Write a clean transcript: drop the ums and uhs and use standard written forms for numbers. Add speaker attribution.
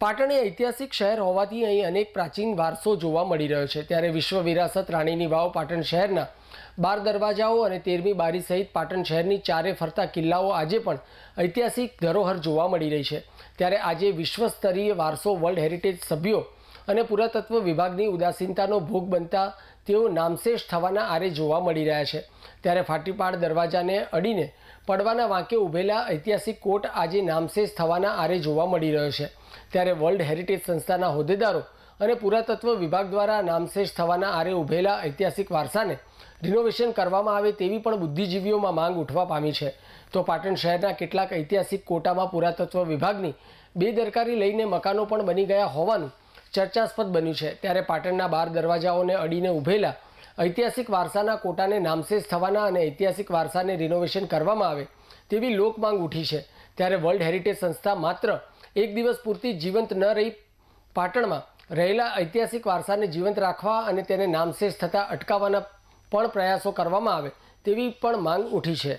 Speaker 1: પાટણ એ ઐતિહાસિક શહેર હોવાથી અહીં અનેક પ્રાચીન વારસો જોવા મળી રહ્યો છે। ત્યારે વિશ્વ વિરાસત રાણીની વાવ પાટણ શહેરના 12 દરવાજાઓ અને 13મી બારી સહિત પાટણ શહેરની ચારે ફરતા કિલ્લાઓ આજે પણ ઐતિહાસિક ધરોહર જોવા મળી રહી છે। ત્યારે આજે વિશ્વ સ્તરીય વારસો વર્લ્ડ હેરિટેજ સભ્યો અને પુરાતત્વ વિભાગની ઉદાસીનતાનો ભોગ બનતા તેઓ નામશેષ થવાના આરે જોવા મળી રહ્યા છે। ત્યારે ફાટીપાડ દરવાજાને અડીને પડવાના વાંકે ઊભેલા ઐતિહાસિક કોટ આજે નામશેષ થવાના આરે જોવા મળી રહ્યો છે। ત્યારે વર્લ્ડ હેરિટેજ સંસ્થાના હોદ્દેદારો અને પુરાતત્વ વિભાગ દ્વારા નામશેષ થવાના આરે ઊભેલા ઐતિહાસિક વારસાને રિનોવેશન કરવામાં આવે તેવી પણ બુદ્ધિજીવીઓમાં માંગ ઉઠવા પામી છે। તો પાટણ શહેરના કેટલાક ઐતિહાસિક કોટામાં પુરાતત્વ વિભાગની બેદરકારી લઈને મકાનો પણ બની ગયા હોવાનું ચર્ચાસ્પદ બન્યું છે। ત્યારે પાટણના 12 દરવાજાઓને અડીને ઊભેલા ઐતિહાસિક વારસાના કોટાને નામશેષ થવાના અને ઐતિહાસિક વારસાને રિનોવેશન કરવામાં આવે તેવી લોકમાંગ ઉઠી છે। ત્યારે વર્લ્ડ હેરિટેજ સંસ્થા માત્ર એક દિવસ પૂરતી જીવંત ન રહી પાટણમાં રહેલા ઐતિહાસિક વારસાને જીવંત રાખવા અને તેને નામશેષ થતાં અટકાવવાના પણ પ્રયાસો કરવામાં આવે તેવી પણ માંગ ઉઠી છે।